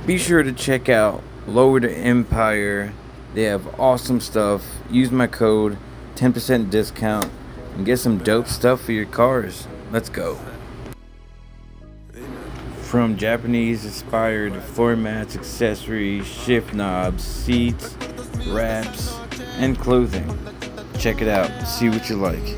be sure to check out Lower the Empire. They have awesome stuff. Use my code, 10% discount, and get some dope stuff for your cars. Let's go. From Japanese inspired floor mats, accessories, shift knobs, seats, wraps, and clothing. Check it out. See what you like.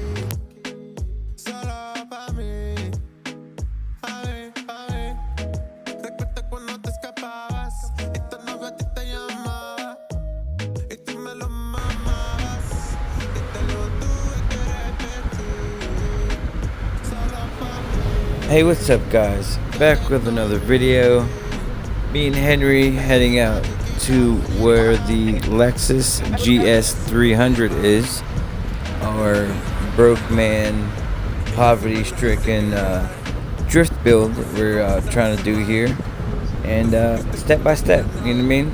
Hey, what's up guys? Back with another video. Me and Henry heading out to where the Lexus GS300 is. Our broke man, poverty stricken drift build we're trying to do here. And step by step, you know what I mean?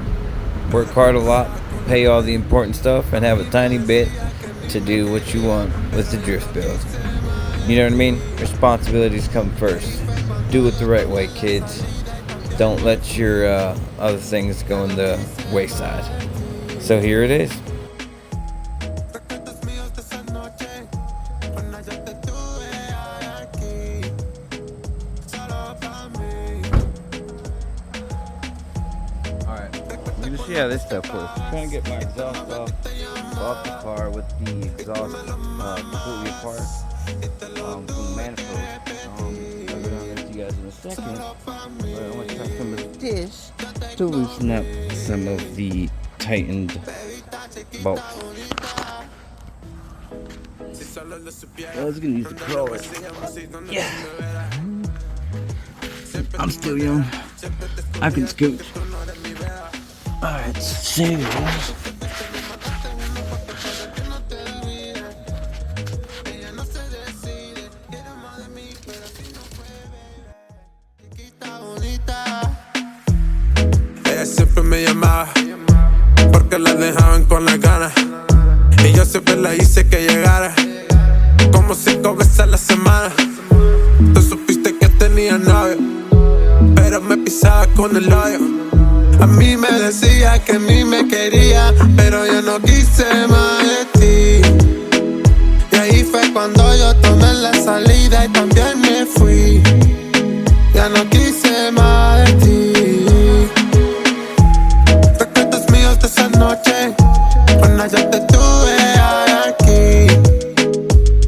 Work hard a lot, pay all the important stuff, and have a tiny bit to do what you want with the drift build. You know what I mean? Responsibilities come first. Do it the right way, kids. Don't let your other things go in the wayside. So here it is. Alright, I'm gonna see how this stuff works. I'm trying to get my exhaust off the car with the exhaust completely apart. From the manifold. I'll go down there to you guys in a second. But I want to try some of this to loosen up some of the tightened bolts. I was gonna use the crawler. Yeah. I'm still young. I can scoot. Alright, so siempre me llamaba porque la dejaban con las ganas y yo siempre la hice que llegara como 5 veces a la semana. Tú supiste que tenía novio, pero me pisaba con el odio. A mí me decía que a mí me quería, pero yo no quise más de ti. Y ahí fue cuando yo tomé la salida y también me fui. Ya no quise más de ti. Esa noche, cuando yo te tuve aquí,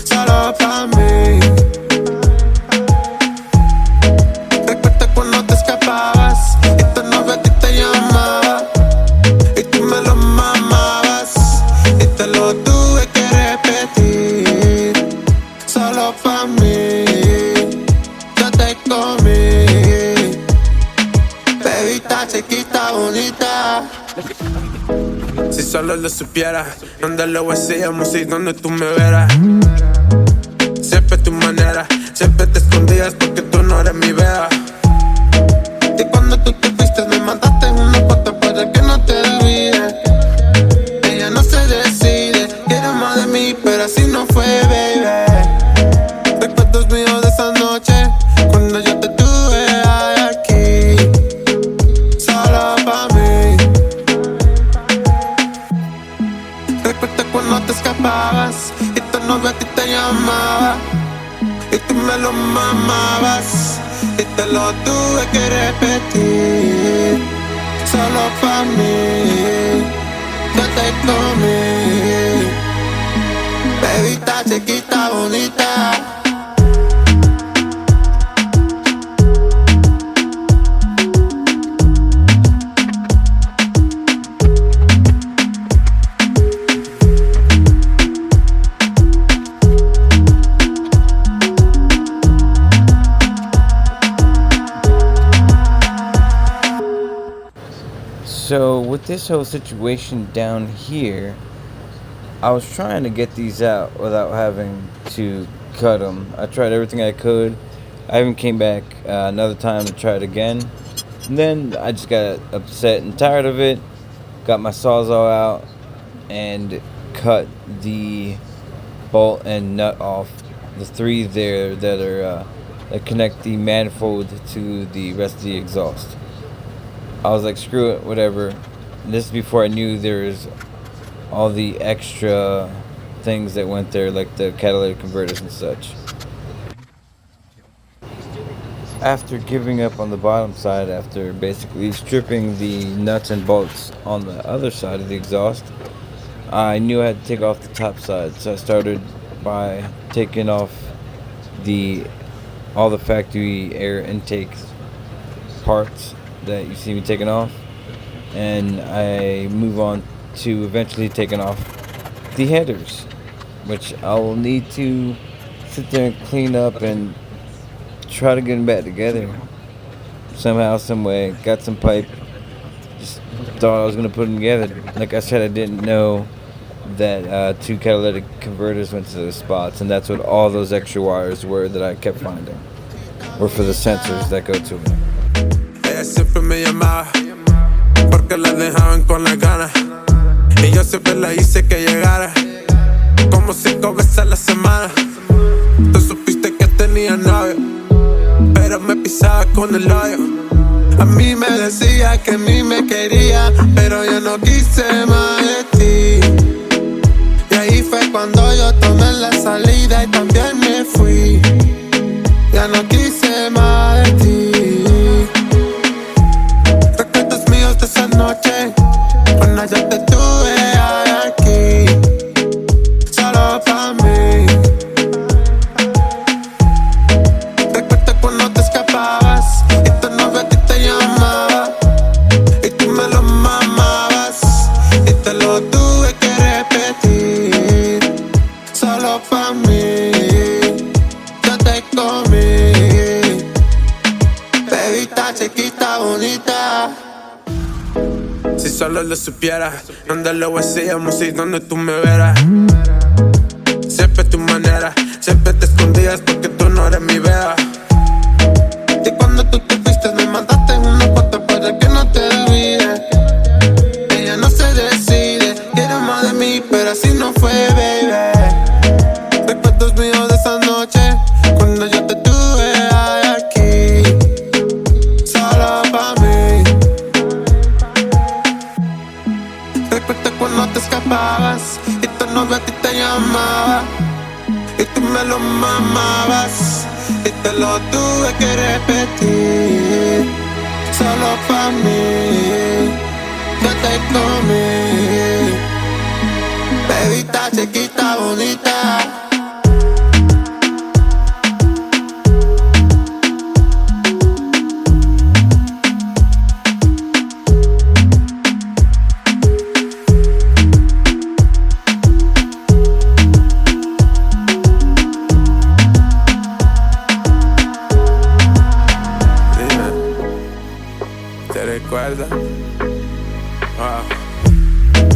solo pa' mí. Recuerda cuando te escapabas y tu novio a ti te llamaba y tú me lo mamabas y te lo tuve que repetir. Solo pa' mí, yo te comí. Bebita chiquita, bonita. Si solo lo supiera, donde lo hacíamos y donde tú me verás. Siempre tu manera, siempre te escondías porque tú no eres mi beba. Y cuando tú te fuiste me mandaste una foto para que no te olvides. Ella no se decide, quiere más de mí, pero así no fue, baby. Recuerdos míos de esa noche, cuando yo te tuve aquí, solo pa' mí. Recuerda cuando te escapabas y tu novio a ti te llamaba y tú me lo mamabas y te lo tuve que repetir. Solo pa' mí, yo te comí. Bebita chiquita, bonita. So with this whole situation down here, I was trying to get these out without having to cut them. I tried everything I could. I even came back another time to try it again. And then I just got upset and tired of it. Got my Sawzall out and cut the bolt and nut off the three there that are that connect the manifold to the rest of the exhaust. I was like, screw it, whatever. And this is before I knew there was all the extra things that went there, like the catalytic converters and such. After giving up on the bottom side, after basically stripping the nuts and bolts on the other side of the exhaust, I knew I had to take off the top side. So I started by taking off all the factory air intake parts that you see me taking off, and I move on to eventually taking off the headers, which I'll need to sit there and clean up and try to get them back together somehow, some way. Got some pipe, just thought I was gonna put them together. Like I said, I didn't know that 2 catalytic converters went to those spots, and that's what all those extra wires were that I kept finding, were for the sensors that go to them. Ella siempre me llamaba porque la dejaban con las ganas, y yo siempre la hice que llegara como 5 veces a la semana. Tú supiste que tenía novio, pero me pisaba con el hoyo. A mí me decía que a mí me quería, pero yo no quise más de ti. Y ahí fue cuando yo tomé la salida y también me fui. Ya no quise más de ti. Recuerdos míos de esa noche, cuando yo te tuve aquí, solo pa' mí. Recuerdo cuando te escapabas y tu novio a ti te llamaba y tú me lo mamabas y te lo tuve que repetir. Solo pa' mí, yo te comí. Bebita chiquita, bonita. Si solo lo supiera, donde lo hacíamos y donde tú me verás. Siempre tu manera, siempre te escondías porque tú no eres mi beba. Y cuando tú te fuiste me mandaste una foto para que no te olvide. Ella no se decide, quiere más de mí, pero así no fue, baby. Recuerdos míos de esa noche, cuando yo te tuve aquí, solo pa' mí. Recuerdo cuando te escapabas y tu novio a ti te llamaba y tú me lo mamabas y te lo tuve que repetir. Solo pa' mí, yo te comí. Bebita chiquita, bonita. ¿Te recuerdas? Wow.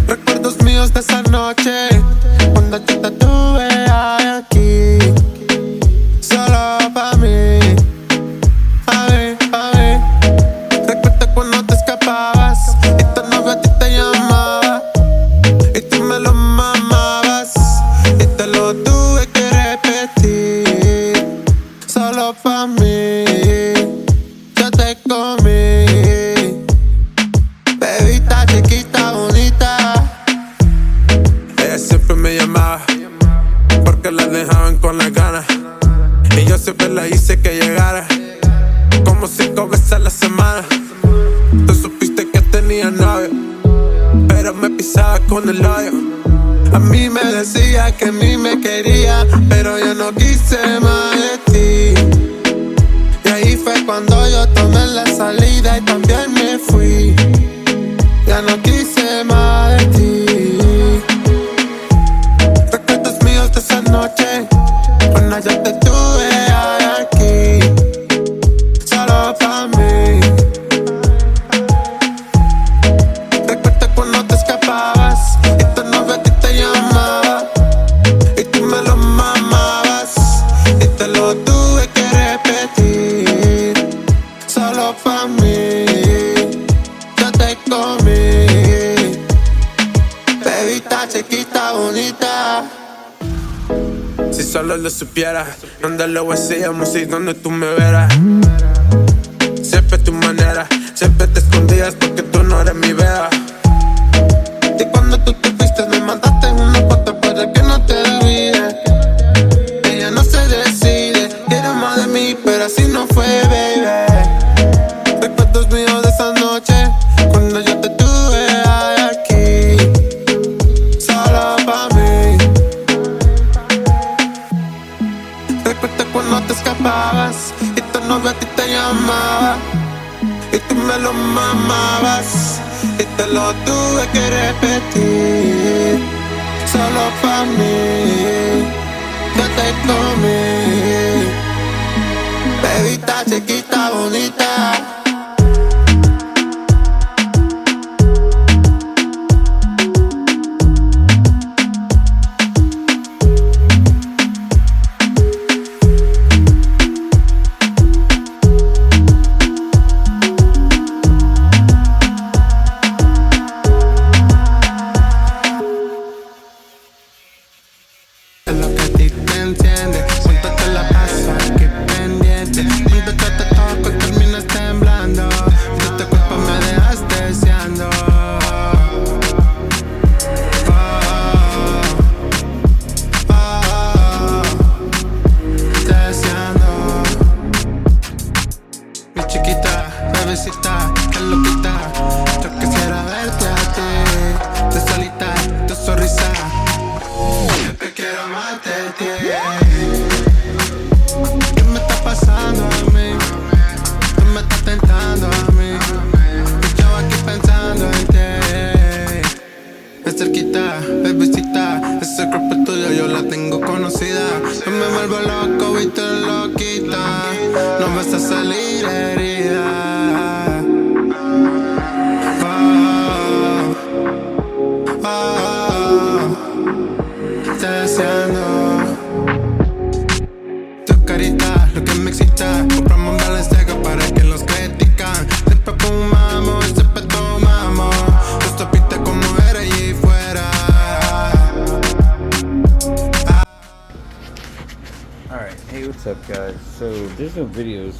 Recuerdos míos de esa noche, cuando yo te tuve aquí, solo pa' mí, pa' mí, pa' mí. Recuerdo cuando te escapabas y tu novio a ti te llamaba y tú me lo mamabas y te lo tuve que repetir. Solo pa' mí, yo te comí. Bebita chiquita, bonita. Ella siempre me llamaba porque la dejaban con las ganas, y yo siempre la hice que llegara como 5 veces a la semana. Tú supiste que tenía novio, pero me pisaba con el hoyo. A mí me decía que a mí me quería, pero yo no quise más de ti. Y ahí fue cuando yo tomé la salida y también me fui. Ya no quise más de ti. Recuerdos míos de esa noche, cuando yo te tuve aquí, solo pa' mí. Recuerdo cuando te escapabas y tu novio a ti te llamaba y tú me lo mamabas y te lo tuve que repetir. Solo pa' mí, yo te comí. Bebita chiquita, bonita. Si solo lo supiera, donde lo hacíamos y donde tú me verás. Siempre tu manera, siempre te escondí. escondidas porque tú no eres mi bea. Y cuando tú te fuiste me mandaste una foto para que no te olvides. Ella no se decide, quiere más de mí, pero así no fue, baby. Recuerdos míos de esa noche, cuando yo te tuve aquí, solo pa' mí. Recuerda cuando te escapabas y tu novio a ti te llamaba y tú me lo mamabas y te lo tuve que repetir, solo pa' mí. Yo te comí, bebita chiquita bonita. Es lo que a ti te enciende, cuánto te la paso aquí pendiente. Cuando yo te toco terminas temblando, de tu cuerpo me dejas deseando. Deseando. Mi chiquita, bebecita, que loquita. Yo quisiera verte a ti, de solita, tu sonrisa. Te quiero amarte de ti. ¿Qué me está pasando a mí? Tú me estás tentando a mí. Y yo aquí pensando en ti. Es cerquita, bebecita. Ese cuerpo tuyo yo la tengo conocida. Yo me vuelvo loco y tú loquita. No vas a salir herida. Oh, oh, deseando tu carita, lo que me excita. Compramos un Balenciaga para que los critican. Siempre fumamos, siempre tomamos. Los topiste como era allí fuera. Alright, hey, what's up guys? So there's no videos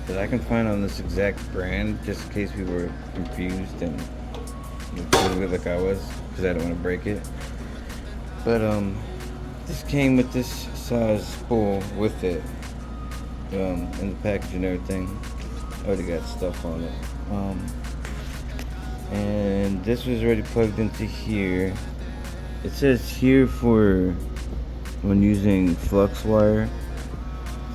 that I can find on this exact brand, just in case we were confused and look like I was, because I don't want to break it. But this came with this size spool with it, in the package and everything. Already got stuff on it. And this was already plugged into here. It says here for when using flux wire.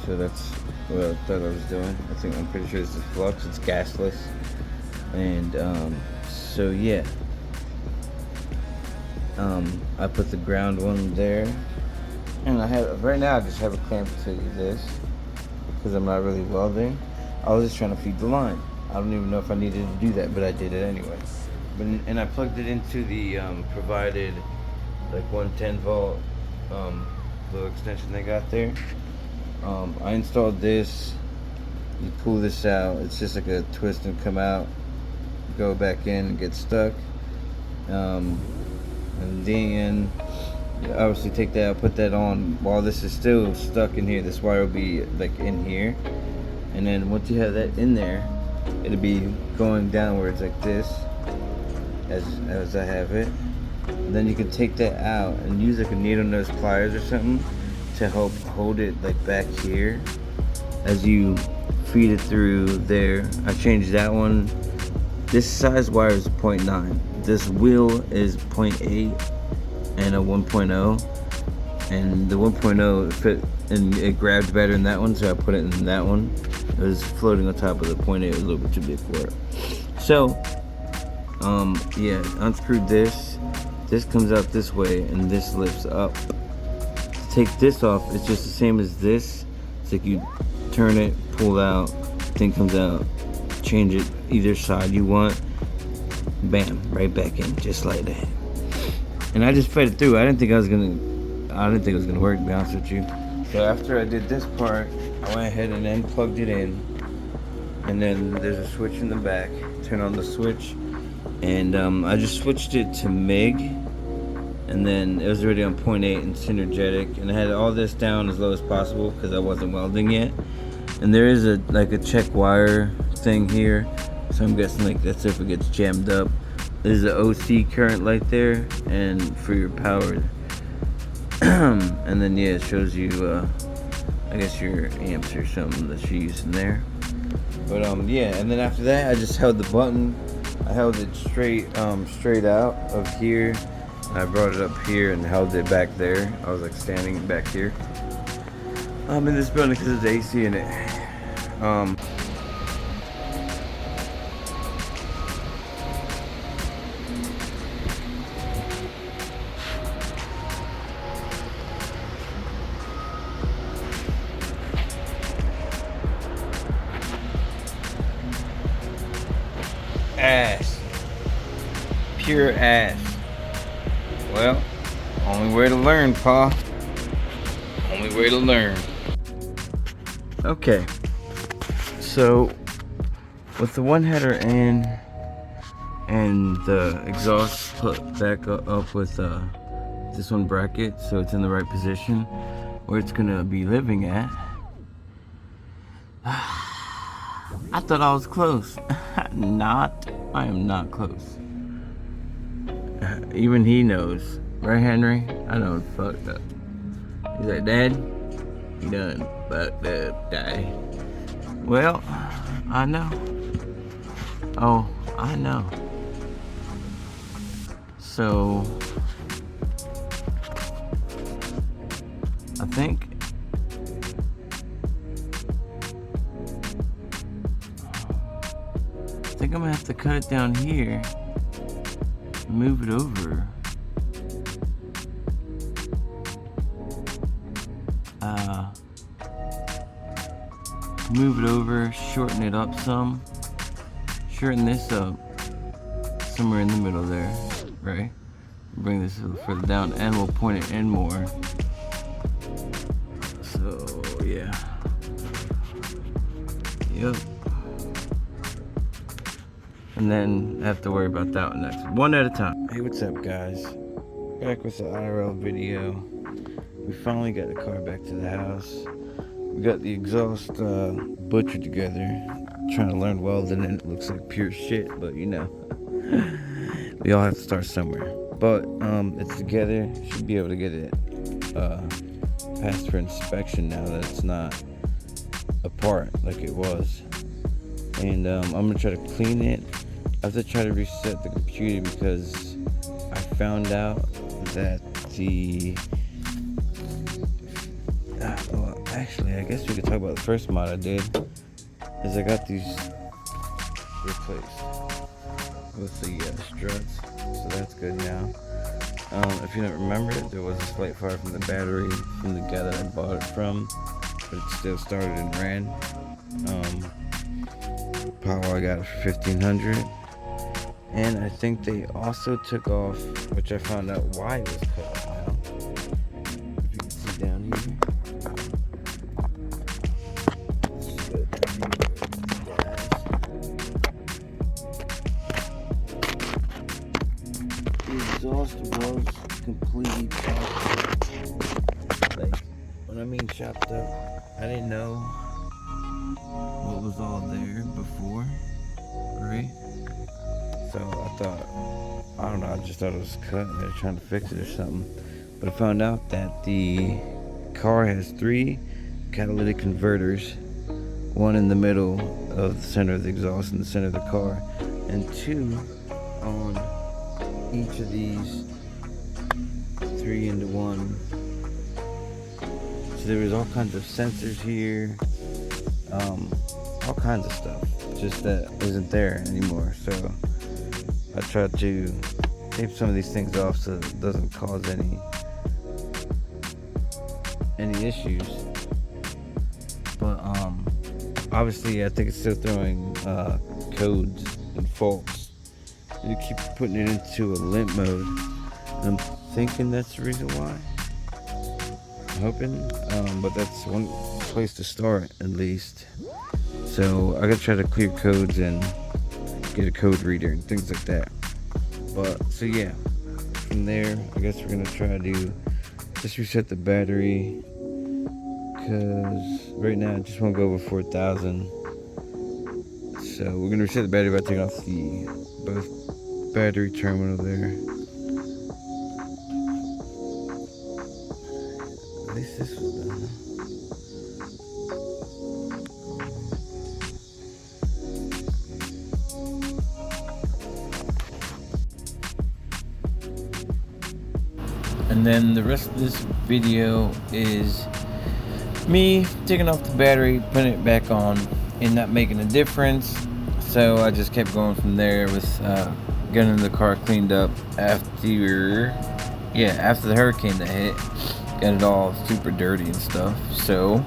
So that's what I thought I was doing. I'm pretty sure this is flux. It's gasless. And so yeah. I put the ground one there, and I have right now I just have it clamped to this because I'm not really welding. I was just trying to feed the line. I don't even know if I needed to do that, but I did it anyway. And I plugged it into the provided like 110 volt little extension they got there. I installed this. You pull this out. It's just like a twist and come out, go back in and get stuck. And then obviously take that out, put that on while this is still stuck in here. This wire will be like in here, and then once you have that in there, it'll be going downwards like this as I have it. And then you can take that out and use like a needle nose pliers or something to help hold it like back here as you feed it through there. I changed that one. This size wire is 0.9. This wheel is 0.8 and a 1.0, and the 1.0 fit and it grabbed better in that one, so I put it in that one. It was floating on top of the 0.8. It was a little bit too big for it. So yeah, unscrewed this. This comes out this way and this lifts up. To take this off, it's just the same as this. It's like you turn it, pull out, thing comes out, change it either side you want, bam, right back in, just like that. And I just fed it through. I didn't think it was gonna work, to be honest with you. So after I did this part, I went ahead and then plugged it in, and then there's a switch in the back. Turn on the switch, and I just switched it to MIG, and then it was already on 0.8 and synergetic, and I had all this down as low as possible because I wasn't welding yet. And there is a check wire thing here, so So I'm guessing like that's if it gets jammed up. There's an OC current light there, and for your power. And then yeah, it shows you I guess your amps or something that you're using there. But yeah, and then after that I just held the button. I held it straight out of here. I brought it up here and held it back there. I was like standing back here. I'm in this building because there's AC in it. Ass. Pure ass. Well, only way to learn, pa. Only way to learn. Okay. So, with the one header in and the exhaust put back up with this one bracket so it's in the right position where it's gonna be living at. I thought I was close. I am not close. Even he knows, right, Henry? I know it's fucked up. He's like, Dad, you done fucked up, Daddy. Well, I know. Oh, I know. So, I think I'm gonna have to cut it down here, move it over. Move it over, shorten it up some. Shorten this up somewhere in the middle there, right? Bring this a little further down and we'll point it in more. So, yeah. Yep. And then I have to worry about that one next. One at a time. Hey, what's up, guys? Back with the IRL video. We finally got the car back to the house. We got the exhaust butchered together. Trying to learn welding and it looks like pure shit, but you know. We all have to start somewhere. But it's together. Should be able to get it passed for inspection now that it's not apart like it was. And I'm gonna try to clean it. I have to try to reset the computer because I found out that the well, actually I guess we could talk about the first mod I did is I got these replaced with the struts, so that's good now. If you don't remember, there was a slight fire from the battery from the guy that I bought it from, but it still started and ran. Power I got it for 1500, and I think they also took off, which I found out why it was cut off now. If you can see down here. The exhaust was completely chopped up. Like, when I mean chopped up, I didn't know what was all there before, right? So I thought, I don't know, I just thought it was cut and they were trying to fix it or something. But I found out that the car has 3 catalytic converters, one in the middle of the center of the exhaust in the center of the car, and 2 on each of these 3 into 1. So there was all kinds of sensors here, all kinds of stuff, just that isn't there anymore. So I tried to tape some of these things off so it doesn't cause any issues. But obviously I think it's still throwing codes and faults. You keep putting it into a limp mode, and I'm thinking that's the reason why. I'm hoping, but that's one place to start at least. So I gotta try to clear codes and get a code reader and things like that. But so yeah, from there I guess we're gonna try to just reset the battery, because right now I just want to go over 4,000. So we're gonna reset the battery by taking off the both battery terminal there. At least this was done. And then the rest of this video is me taking off the battery, putting it back on, and not making a difference. So I just kept going from there with getting the car cleaned up after the hurricane that hit. Got it all super dirty and stuff. So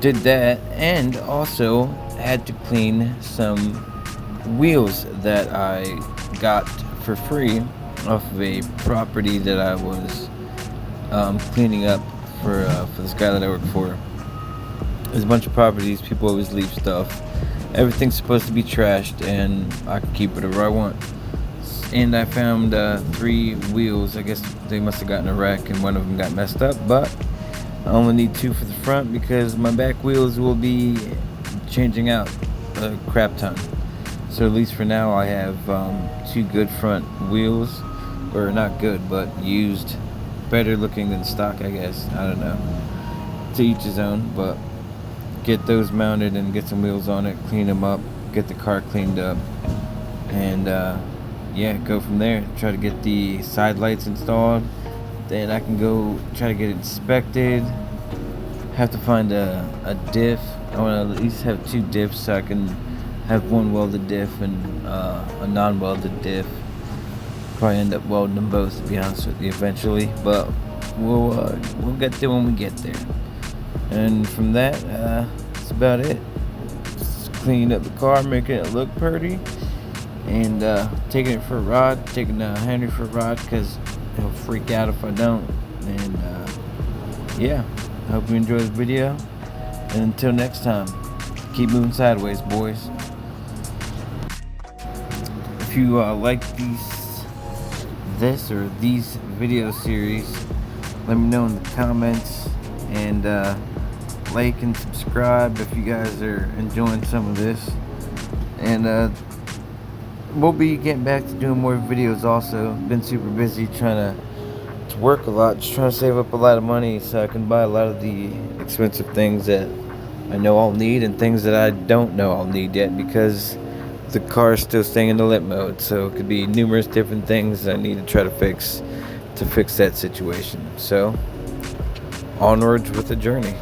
did that, and also had to clean some wheels that I got for free off of a property that I was cleaning up for this guy that I work for. There's a bunch of properties, people always leave stuff. Everything's supposed to be trashed, and I can keep whatever I want. And I found 3 wheels. I guess they must have gotten a wreck and one of them got messed up, but I only need 2 for the front because my back wheels will be changing out a crap ton. So at least for now I have 2 good front wheels, or not good, but used, better looking than stock, I guess. I don't know, to each his own. But get those mounted and get some wheels on it, clean them up, get the car cleaned up, and yeah, go from there. Try to get the side lights installed, then I can go try to get it inspected. Have to find a diff. I want to at least have 2 diffs so I can have one welded diff and a non-welded diff. Probably end up welding them both, to be honest with you, eventually, but we'll get there when we get there. And from that, that's about it. Just cleaning up the car, making it look pretty, and taking it for a ride, taking Henry for a ride, because he'll freak out if I don't. And yeah, I hope you enjoy this video, and until next time, keep moving sideways, boys. If you like this or these video series, let me know in the comments, and like and subscribe if you guys are enjoying some of this. And we'll be getting back to doing more videos also. Been super busy trying to work a lot, just trying to save up a lot of money so I can buy a lot of the expensive things that I know I'll need, and things that I don't know I'll need yet, because the car is still staying in the lit mode. So it could be numerous different things I need to try to fix that situation. So onwards with the journey.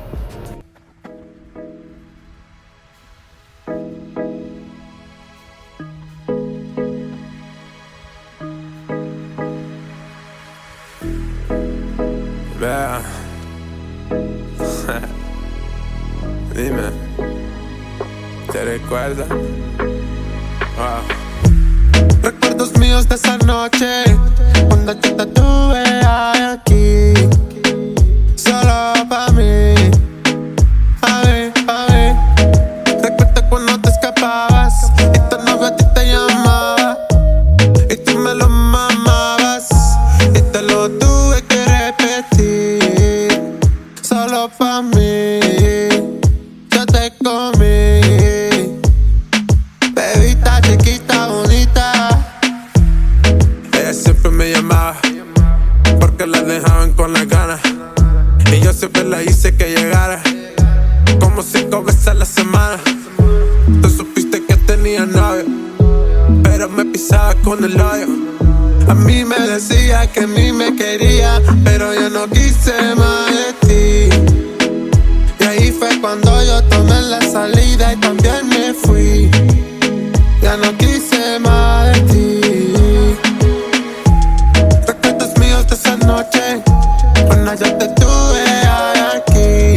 Vea. Dime, ¿te recuerdas? Wow. Recuerdos míos de esa noche, cuando yo te tuve aquí, solo pa' mí. A ver, recuerda cuando te escapabas y tu novio a ti te llamaba y tú me lo mamabas, y te lo tuve que repetir. Solo pa' mí, yo te comí. Bebita chiquita, bonita. Ella siempre me llamaba porque la dejaban con las ganas, y yo siempre la hice que llegara como 5 veces a la semana. Tú supiste que tenía novio, pero me pisaba con el hoyo. A mí me decía que a mí me quería, pero yo no quise más de ti. Y ahí fue cuando yo tomé la salida y también me fui. Ya no quise más de ti. Recuerdos míos de esa noche, cuando yo te tuve aquí,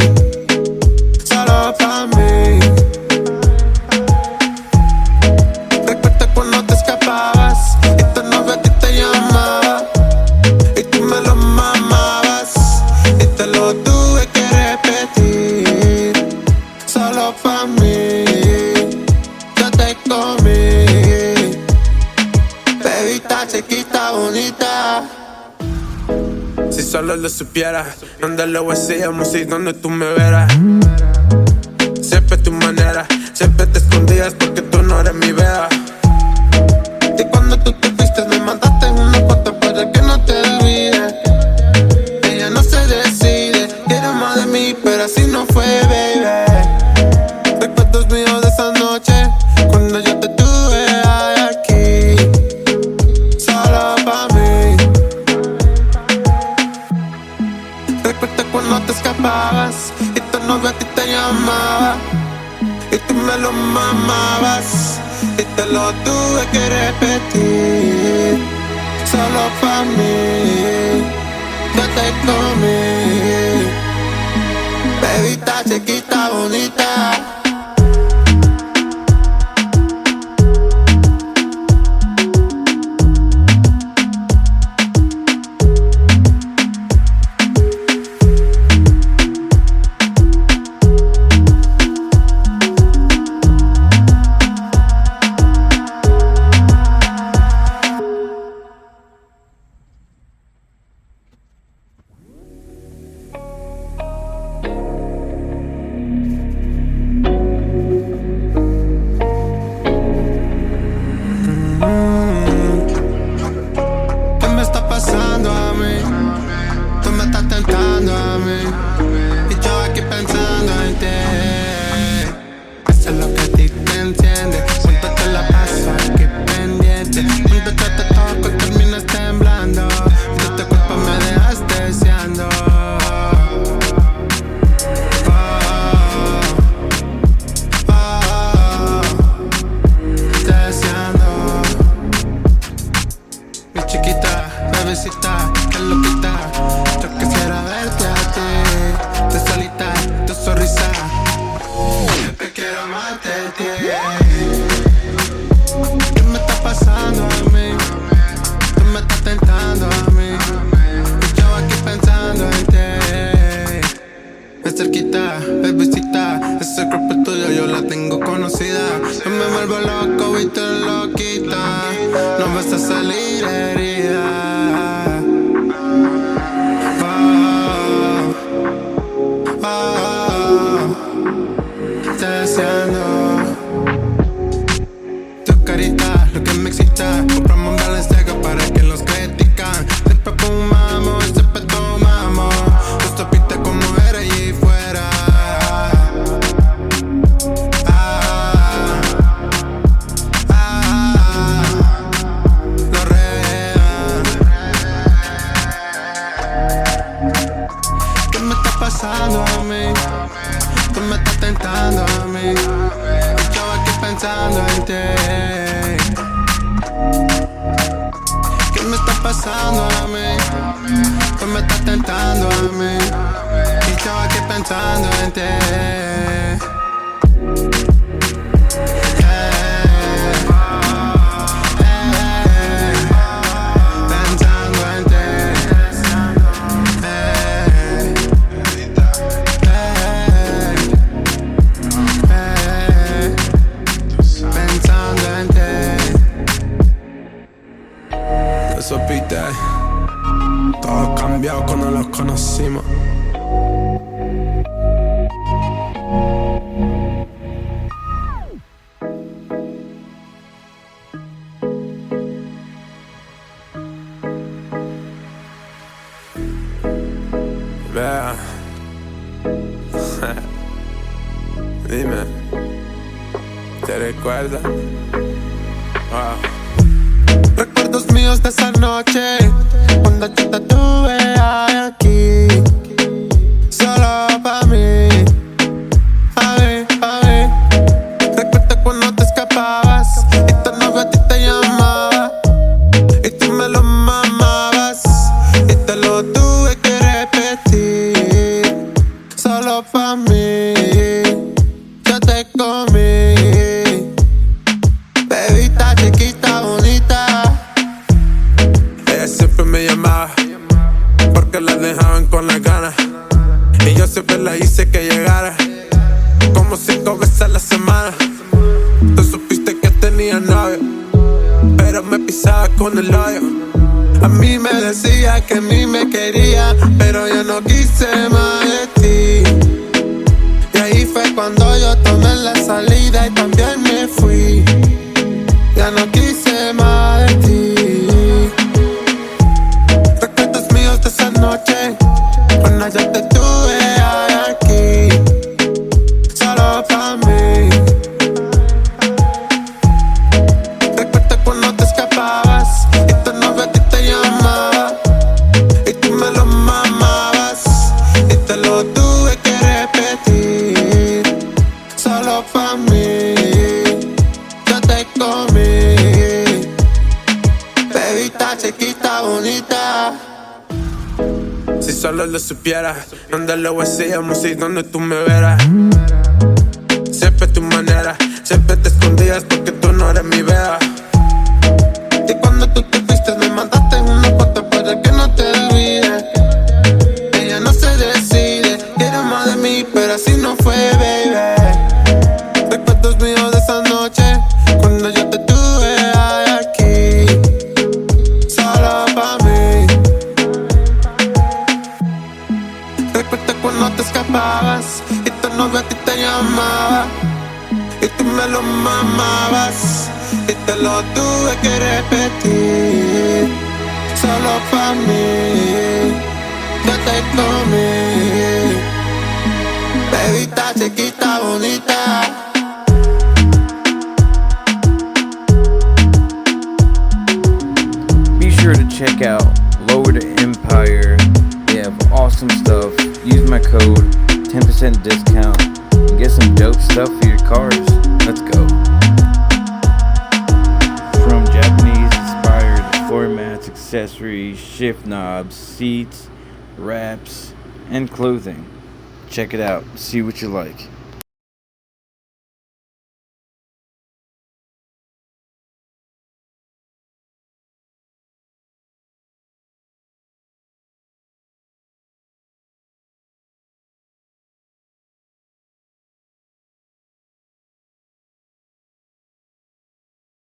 solo pa' mí. Recuerda cuando te escapabas y tu novio a ti te llamaba y tú me lo mamabas, y te lo tuve que repetir. Solo pa' mí, yo te comí. Bebita chiquita, bonita. Si solo lo supiera, donde lo hacíamos y donde tú me verás. Siempre tu manera, siempre te escondías porque tú no eres mi me lo mamabas y te lo tuve que repetir. Solo pa' mí, yo te comí. Bebita chiquita bonita. Supiste, todo cambió cuando los conocimos. Vea, dime, ¿te recuerdas? Recuerdos míos de esa noche, cuando yo te tuve aquí, solo pa' mí, a mí, a mí. Recuerdo cuando te escapabas y tu novio a ti te llamaba y tú me lo mamabas y te lo tuve que repetir. Solo pa' mí, yo te comí. Bebita chiquita bonita. Siempre me llamaba porque la dejaban con las ganas y yo siempre la hice que llegara como 5 veces a la semana. Tú supiste que tenía novio, pero me pisaba con el odio. A mí me decía que a mí me quería, pero yo no quise más de ti. Y ahí fue cuando yo tomé la salida y también me fui. Ya no quise más de ti. Esa noche, cuando yo te tuve aquí, solo pa' mí. Recuerdo cuando te escapabas y tu novio a ti te llamaba y tú me lo mamabas y solo lo supieras. Donde lo hacíamos y donde tú me verás. Siempre tu manera, siempre te escondías porque tú no eres mi vea. Y cuando tú te fuiste me mandaste una foto para que no te olvides. Ella no se decide, quiere más de mí, pero así no fue, baby. Recuerdos míos de esa noche, cuando yo te tuve aquí, solo pa' mí. Recuerda cuando te escapabas y tu novia a ti te llamaba y tú me lo mamabas y te lo tuve que repetir, solo pa' mí. Yo te comí, bebita chiquita bonita. Be sure to check out Lower to Empire. They have awesome stuff. Use my code 10% discount and get some dope stuff for your cars. Let's go. From Japanese inspired floor mats, accessories, shift knobs, seats, wraps, and clothing. Check it out. See what you like.